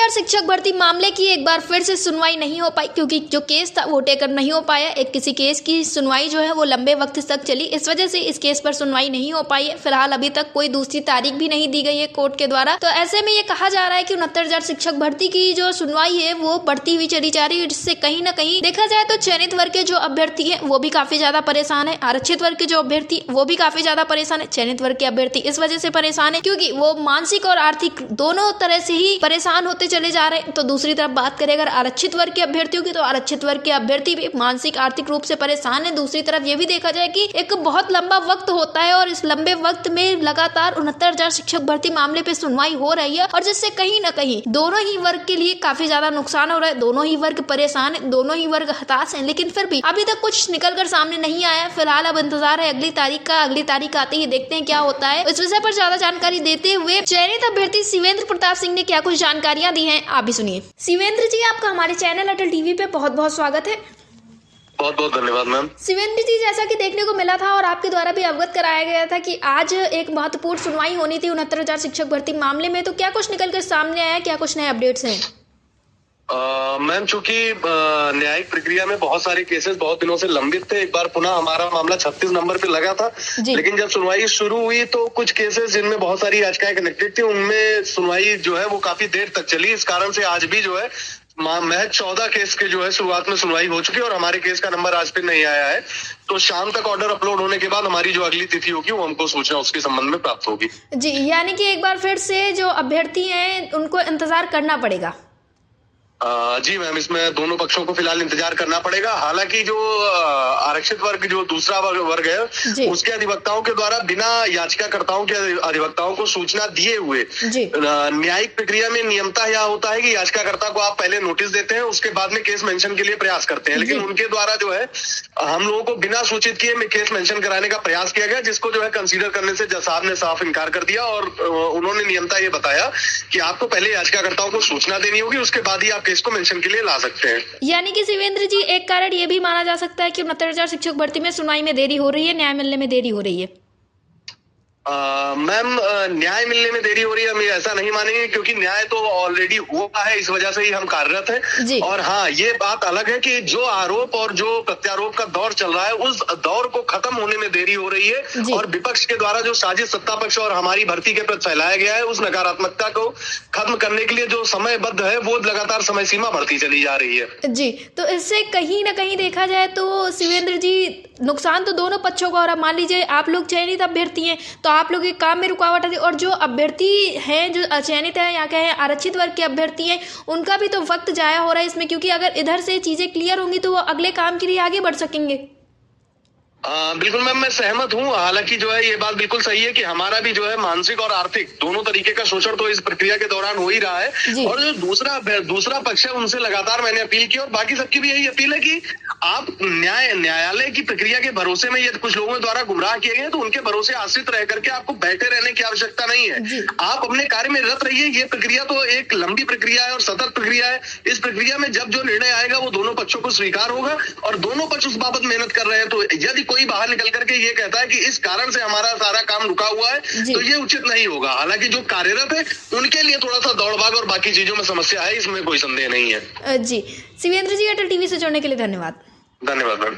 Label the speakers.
Speaker 1: उनहत्तर शिक्षक भर्ती मामले की एक बार फिर से सुनवाई नहीं हो पाई, क्योंकि जो केस था वो टेकर नहीं हो पाया। किसी केस की सुनवाई जो है वो लंबे वक्त तक चली, इस वजह से इस केस पर सुनवाई नहीं हो पाई है। फिलहाल अभी तक कोई दूसरी तारीख भी नहीं दी गई है कोर्ट के द्वारा। तो ऐसे में ये कहा जा रहा है कि 69,000 शिक्षक भर्ती की जो सुनवाई है वो बढ़ती हुई चली जा रही है, जिससे कहीं ना कहीं देखा जाए तो चयनित वर्ग के जो अभ्यर्थी है वो भी काफी ज्यादा परेशान है। आरक्षित वर्ग के जो अभ्यर्थी वो भी काफी ज्यादा परेशान है। चयनित वर्ग के अभ्यर्थी इस वजह से परेशान है क्योंकि वो मानसिक और आर्थिक दोनों तरह से ही परेशान होते चले जा रहे हैं। तो दूसरी तरफ बात करें अगर आरक्षित वर्ग के अभ्यर्थियों की, तो आरक्षित वर्ग के अभ्यर्थी भी मानसिक आर्थिक रूप से परेशान है। दूसरी तरफ ये भी देखा जाए कि एक बहुत लंबा वक्त होता है और इस लंबे वक्त में लगातार 69,000 शिक्षक भर्ती मामले पे सुनवाई हो रही है, और जिससे कहीं ना कहीं दोनों ही वर्ग के लिए काफी ज्यादा नुकसान हो रहा है। दोनों ही वर्ग परेशान है, दोनों ही वर्ग हताश है, लेकिन फिर भी अभी तक कुछ निकलकर सामने नहीं आया। फिलहाल अब इंतजार है अगली तारीख का। अगली तारीख आते ही देखते हैं क्या होता है। इस विषय पर ज्यादा जानकारी देते हुए चयनित अभ्यर्थी शिवेंद्र प्रताप सिंह ने क्या कुछ जानकारियां दी हैं, आप भी सुनिए। शिवेंद्र जी, आपका हमारे चैनल अटल टीवी पे बहुत बहुत स्वागत है।
Speaker 2: बहुत बहुत धन्यवाद मैम।
Speaker 1: शिवेंद्र जी, जैसा कि देखने को मिला था और आपके द्वारा भी अवगत कराया गया था कि आज एक महत्वपूर्ण सुनवाई होनी थी 69,000 शिक्षक भर्ती मामले में, तो क्या कुछ निकलकर सामने आया, क्या कुछ नए अपडेट्स हैं?
Speaker 2: मैम, चूंकि न्यायिक प्रक्रिया में बहुत सारे केसेस बहुत दिनों से लंबित थे, एक बार पुनः हमारा मामला 36 नंबर पे लगा था, लेकिन जब सुनवाई शुरू हुई तो कुछ केसेस जिनमें बहुत सारी याचिकाएं कनेक्टेड थी उनमें सुनवाई जो है वो काफी देर तक चली। इस कारण से आज भी जो है महज 14 केस के जो है शुरुआत में सुनवाई हो चुकी है और हमारे केस का नंबर आज फिर नहीं आया है। तो शाम तक ऑर्डर अपलोड होने के बाद हमारी जो अगली तिथि होगी वो हमको सूचना उसके संबंध में प्राप्त होगी।
Speaker 1: जी, यानी कि एक बार फिर से जो अभ्यर्थी हैं उनको इंतजार करना पड़ेगा।
Speaker 2: जी मैम, इसमें दोनों पक्षों को फिलहाल इंतजार करना पड़ेगा। हालांकि जो आरक्षित वर्ग जो दूसरा वर्ग है उसके अधिवक्ताओं के द्वारा बिना याचिकाकर्ताओं के अधिवक्ताओं को सूचना दिए हुए न्यायिक प्रक्रिया में नियमतः यह होता है कि याचिकाकर्ता को आप पहले नोटिस देते हैं, उसके बाद में केस मेंशन के लिए प्रयास करते हैं, लेकिन उनके द्वारा जो है हम लोगों को बिना सूचित किए केस मेंशन कराने का प्रयास किया गया, जिसको जो है कंसीडर करने से जज साहब ने साफ इनकार कर दिया और उन्होंने नियमतः ये बताया कि आपको पहले याचिकाकर्ताओं को सूचना देनी होगी, उसके बाद ही आप केस को मेंशन के लिए ला सकते हैं।
Speaker 1: यानी कि शिवेंद्र जी, एक कारण ये भी माना जा सकता है कि 69,000 शिक्षक भर्ती में सुनवाई में देरी हो रही है, न्याय मिलने में देरी हो रही है।
Speaker 2: मैम, न्याय मिलने में देरी हो रही है हम ऐसा नहीं मानेंगे, क्योंकि न्याय तो ऑलरेडी हुआ है, इस वजह से ही हम कार्यरत हैं। और हाँ, ये बात अलग है कि जो आरोप और जो प्रत्यारोप का दौर चल रहा है उस दौर को खत्म होने में देरी हो रही है, और विपक्ष के द्वारा जो साजिश सत्ता पक्ष और हमारी भर्ती के प्रति फैलाया गया है उस नकारात्मकता को खत्म करने के लिए जो समयबद्ध है वो लगातार समय सीमा बढ़ती चली जा रही है।
Speaker 1: जी, तो इससे कहीं ना कहीं देखा जाए तो शिवेंद्र जी नुकसान तो दोनों पक्षों का। और अब मान लीजिए आप लोग चयनित अभ्यर्थी हैं तो आप लोग के काम में रुकावट आती है, और जो अभ्यर्थी हैं जो चयनित है या क्या है आरक्षित वर्ग के अभ्यर्थी हैं उनका भी तो वक्त जाया हो रहा है इसमें, क्योंकि अगर इधर से चीजें क्लियर होंगी तो वो अगले काम के लिए आगे बढ़ सकेंगे।
Speaker 2: बिल्कुल मैम, मैं सहमत हूँ। हालांकि जो है ये बात बिल्कुल सही है कि हमारा भी जो है मानसिक और आर्थिक दोनों तरीके का शोषण तो इस प्रक्रिया के दौरान हो ही रहा है, और जो दूसरा पक्ष है उनसे लगातार मैंने अपील की और बाकी सबकी भी यही अपील है कि आप न्यायालय की प्रक्रिया के भरोसे में यदि कुछ लोगों द्वारा गुमराह किए गए तो उनके भरोसे आश्रित रह करके आपको बैठे रहने की आवश्यकता नहीं है। आप अपने कार्य में रत रहिए। ये प्रक्रिया तो एक लंबी प्रक्रिया है और सतत प्रक्रिया है। इस प्रक्रिया में जब जो निर्णय आएगा वो दोनों पक्षों को स्वीकार होगा और दोनों पक्ष उस बाबत मेहनत कर रहे हैं। तो यदि कोई बाहर निकल करके ये कहता है कि इस कारण से हमारा सारा काम रुका हुआ है तो ये उचित नहीं होगा। हालांकि जो कार्यरत है उनके लिए थोड़ा सा दौड़ भाग और बाकी चीजों में समस्या है, इसमें कोई संदेह नहीं है।
Speaker 1: जी, शिवेंद्र जी, अटल टीवी से जुड़ने के लिए धन्यवाद।
Speaker 2: धन्यवाद मैम।